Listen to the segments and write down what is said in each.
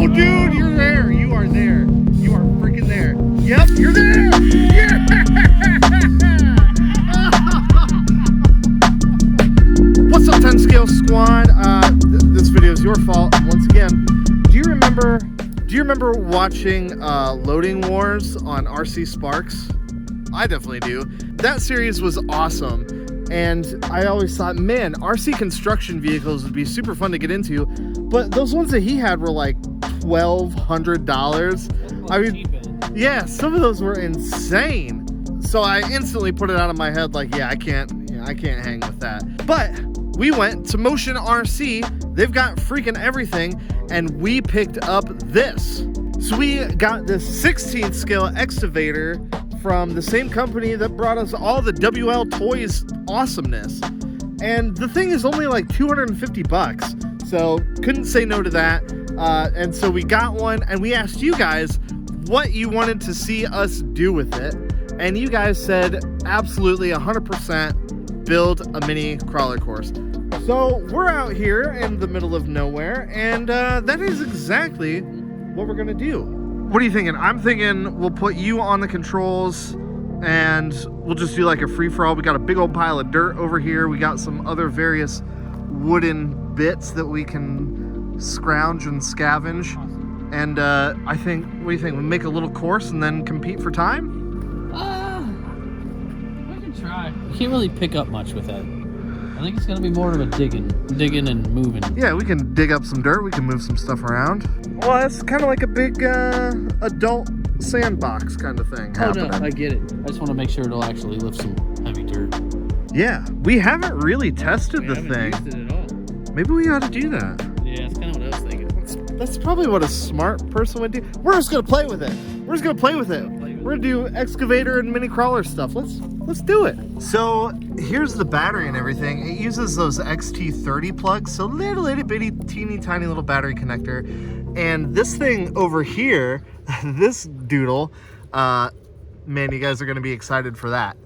Oh, dude, you're there. You are there. You are freaking there. Yep, you're there. Yeah. What's up, 10 Scale Squad? This video is your fault once again. Do you remember watching Loading Wars on RC Sparks? I definitely do. That series was awesome. And I always thought, man, RC construction vehicles would be super fun to get into. But those ones that he had were like $1,200. I mean, yeah, some of those were insane. So I instantly put it out of my head like, yeah, I can't hang with that. But we went to Motion RC. They've got freaking everything. And we picked up this. So we got this 16th scale Excavator from the same company that brought us all the WL Toys awesomeness. And the thing is only like 250 bucks. So couldn't say no to that. And so we got one and we asked you guys what you wanted to see us do with it. And you guys said absolutely 100% build a mini crawler course. So we're out here in the middle of nowhere and that is exactly what we're gonna do. What are you thinking? I'm thinking we'll put you on the controls and we'll just do like a free-for-all. We got a big old pile of dirt over here. We got some other various wooden bits that we can scrounge and scavenge. And I think, what do you think? We make a little course and then compete for time? We can try. We can't really pick up much with that. I think it's gonna be more of a digging and moving. Yeah, we can dig up some dirt. We can move some stuff around. Well, it's kind of like a big adult sandbox kind of thing happening. No, I get it. I just want to make sure it'll actually lift some heavy dirt. Yeah, we haven't really tested the thing. Used it at all. Maybe we ought to do that. Yeah, that's kind of what I was thinking. That's probably what a smart person would do. We're just gonna play with it. We're gonna do excavator and mini crawler stuff. Let's do it. So here's the battery and everything. It uses those XT30 plugs, so little itty bitty teeny tiny little battery connector. And this thing over here, this doodle, man, you guys are gonna be excited for that.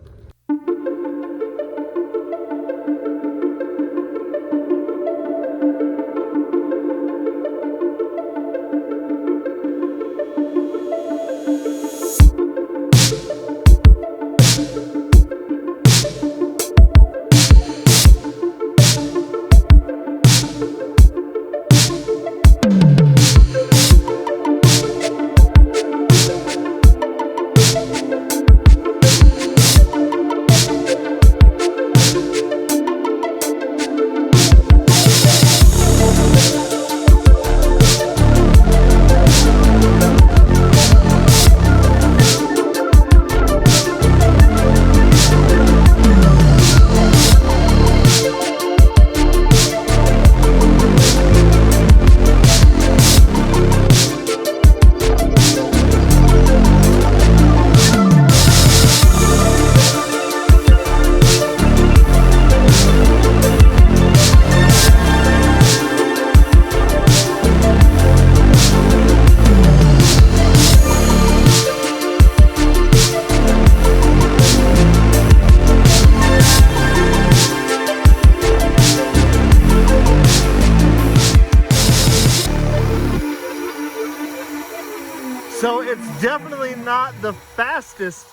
So it's definitely not the fastest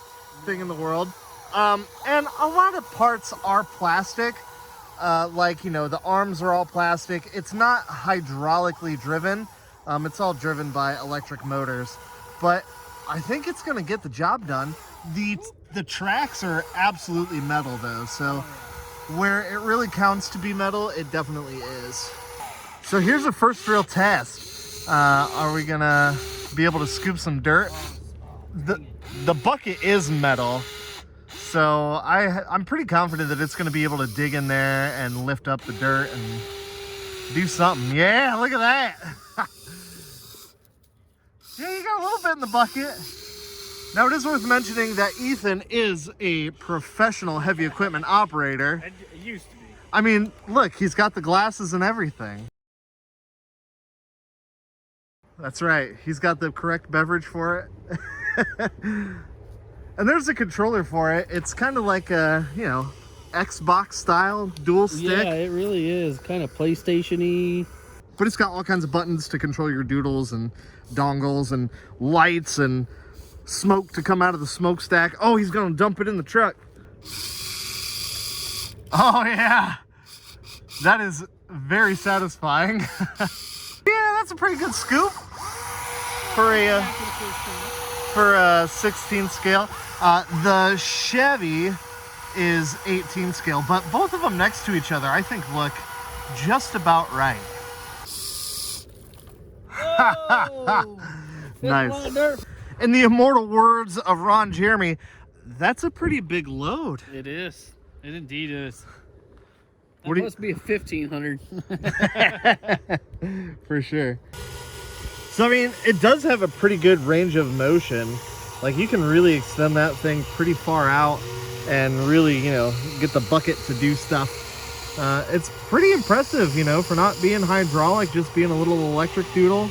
thing in the world. And a lot of parts are plastic. Like, you know, the arms are all plastic. It's not hydraulically driven. It's all driven by electric motors. But I think it's gonna get the job done. The tracks are absolutely metal though. So where it really counts to be metal, it definitely is. So here's a first real test. Are we gonna be able to scoop some dirt? The bucket is metal, so I'm pretty confident that it's going to be able to dig in there and lift up the dirt and do something. Yeah, look at that. Yeah, you got a little bit in the bucket. Now it is worth mentioning that Ethan is a professional heavy equipment operator. It used to be. I mean, look, he's got the glasses and everything. That's right. He's got the correct beverage for it. And there's a controller for it. It's kind of like a, you know, Xbox style dual stick. Yeah, it really is. Kind of PlayStation-y. But it's got all kinds of buttons to control your doodles and dongles and lights and smoke to come out of the smokestack. Oh, he's gonna dump it in the truck. Oh yeah, that is very satisfying. Yeah, that's a pretty good scoop for a 16 scale. The Chevy is 18 scale, but both of them next to each other I think look just about right. Oh, nice. In the immortal words of Ron Jeremy, that's a pretty big load. It is. It indeed is. That What must be a 1500. For sure. So I mean, it does have a pretty good range of motion. Like you can really extend that thing pretty far out and really, you know, get the bucket to do stuff. It's pretty impressive, you know, for not being hydraulic, just being a little electric doodle.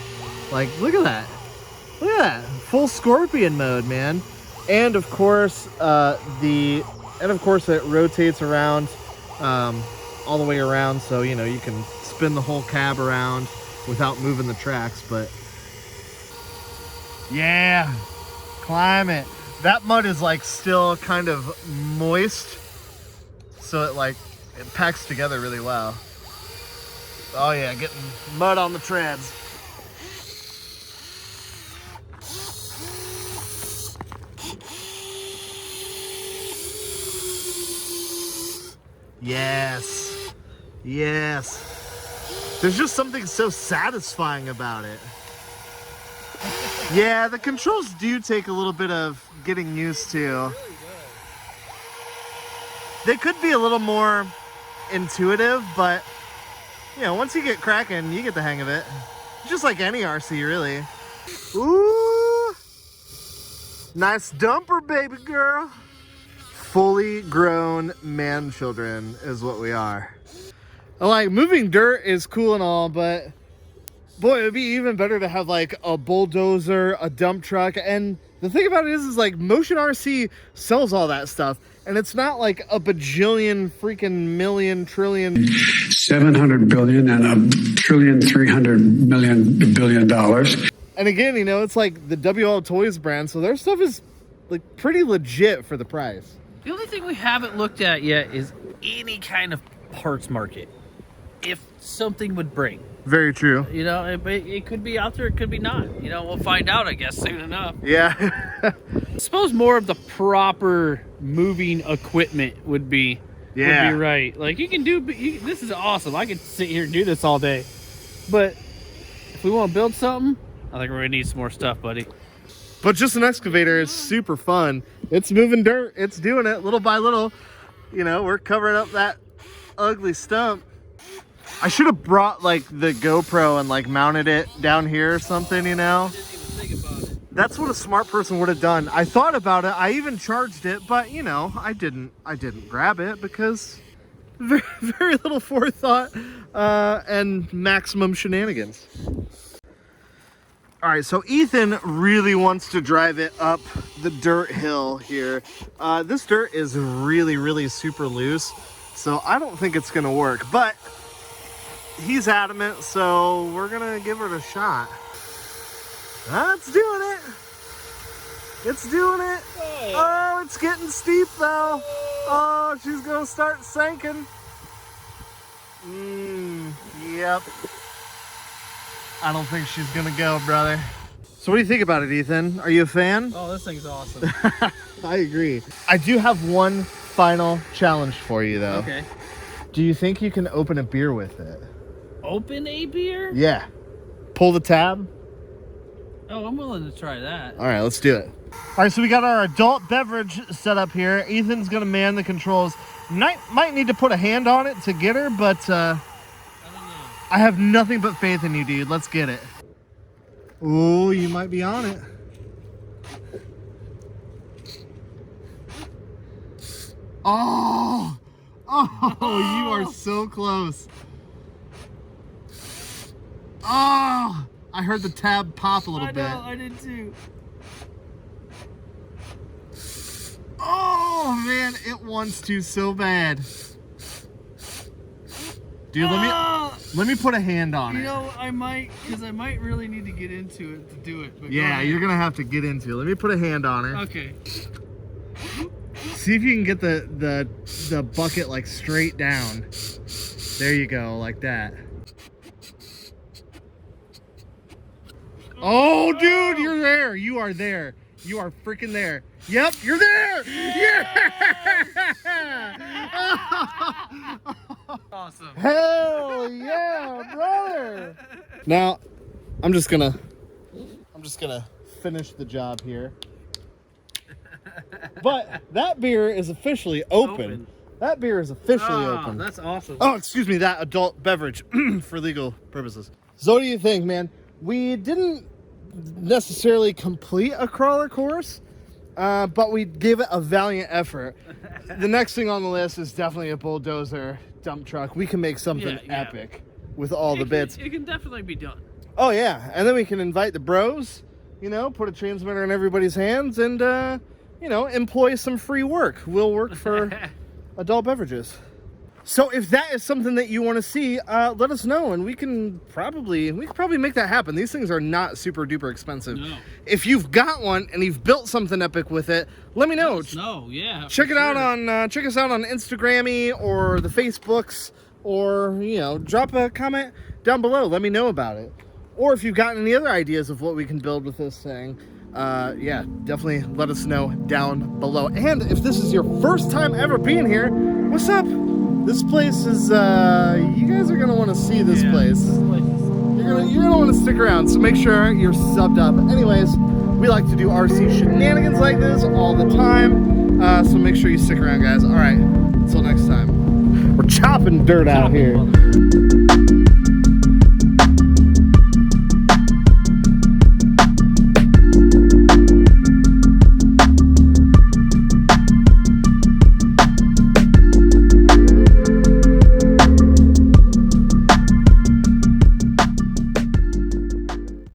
Like, look at that. Look at that. Full Scorpion mode, man. And of course, it rotates around all the way around, so you know you can spin the whole cab around without moving the tracks. But yeah, climb it. That mud is like still kind of moist, so it packs together really well. Oh yeah, getting mud on the treads. Yes. Yes. There's just something so satisfying about it. Yeah, the controls do take a little bit of getting used to. They could be a little more intuitive, but you know, once you get cracking, you get the hang of it. Just like any RC, really. Ooh. Nice dumper, baby girl. Fully grown man children is what we are. Like, moving dirt is cool and all, but boy, it would be even better to have like a bulldozer, a dump truck. And the thing about it is like Motion RC sells all that stuff, and it's not like a bajillion freaking million trillion 700 billion and $1,300 billion. And again, you know, it's like the WL Toys brand, so their stuff is like pretty legit for the price. The only thing we haven't looked at yet is any kind of parts market. If something would break. Very true. You know, it could be out there, it could be not. You know, we'll find out, I guess, soon enough. Yeah. I suppose more of the proper moving equipment would be right. Like, you can do, this is awesome. I could sit here and do this all day. But if we want to build something, I think we're going to need some more stuff, buddy. But just an excavator is super fun. It's moving dirt. It's doing it little by little. You know, we're covering up that ugly stump. I should have brought like the GoPro and like mounted it down here or something, you know? I didn't even think about it. That's what a smart person would have done. I thought about it. I even charged it, but you know, I didn't grab it because very, very little forethought and maximum shenanigans. All right, so Ethan really wants to drive it up the dirt hill here. This dirt is really, really super loose, so I don't think it's gonna work, but he's adamant, so we're gonna give it a shot. It's doing it. It's doing it. Oh, it's getting steep though. Oh, she's gonna start sinking. Yep. I don't think she's gonna go, brother. So what do you think about it, Ethan? Are you a fan? Oh, this thing's awesome. I agree. I do have one final challenge for you though. Okay. Do you think you can open a beer with it? Open a beer? Yeah. Pull the tab. Oh, I'm willing to try that. All right, let's do it. All right, so we got our adult beverage set up here. Ethan's gonna man the controls. Might need to put a hand on it to get her, but I don't know. I have nothing but faith in you, dude. Let's get it. Oh, you might be on it. Oh, you are so close. Oh, I heard the tab pop a little bit. I know, I did too. Oh man, it wants to so bad. Dude, let me put a hand on it. You know, I might, because I might really need to get into it to do it. But Yeah, you're gonna have to get into it. Let me put a hand on it. Okay. See if you can get the bucket like straight down. There you go, like that. Oh, dude, you're there. You are there. You are freaking there. Yep, you're there. Yeah. Awesome. Hell yeah, brother. Now, I'm just gonna finish the job here. But that beer is officially open. That beer is officially open. That's awesome. Oh, excuse me, that adult beverage for legal purposes. So what do you think, man? We didn't necessarily complete a crawler course, but we gave it a valiant effort. The next thing on the list is definitely a bulldozer dump truck. We can make something epic with all the bits. It can definitely be done. Oh, yeah. And then we can invite the bros, you know, put a transmitter in everybody's hands and, you know, employ some free work. We'll work for adult beverages. So if that is something that you want to see, let us know, and we can probably make that happen. These things are not super duper expensive. No. If you've got one and you've built something epic with it, let me know. No, yeah. Check it out on check us out on Instagrammy or the Facebooks, or you know, drop a comment down below. Let me know about it. Or if you've got any other ideas of what we can build with this thing, yeah, definitely let us know down below. And if this is your first time ever being here, what's up? This place is, you guys are gonna want to see this place. You're gonna want to stick around, so make sure you're subbed up. Anyways, we like to do RC shenanigans like this all the time, so make sure you stick around, guys. All right, until next time. We're chopping dirt out here.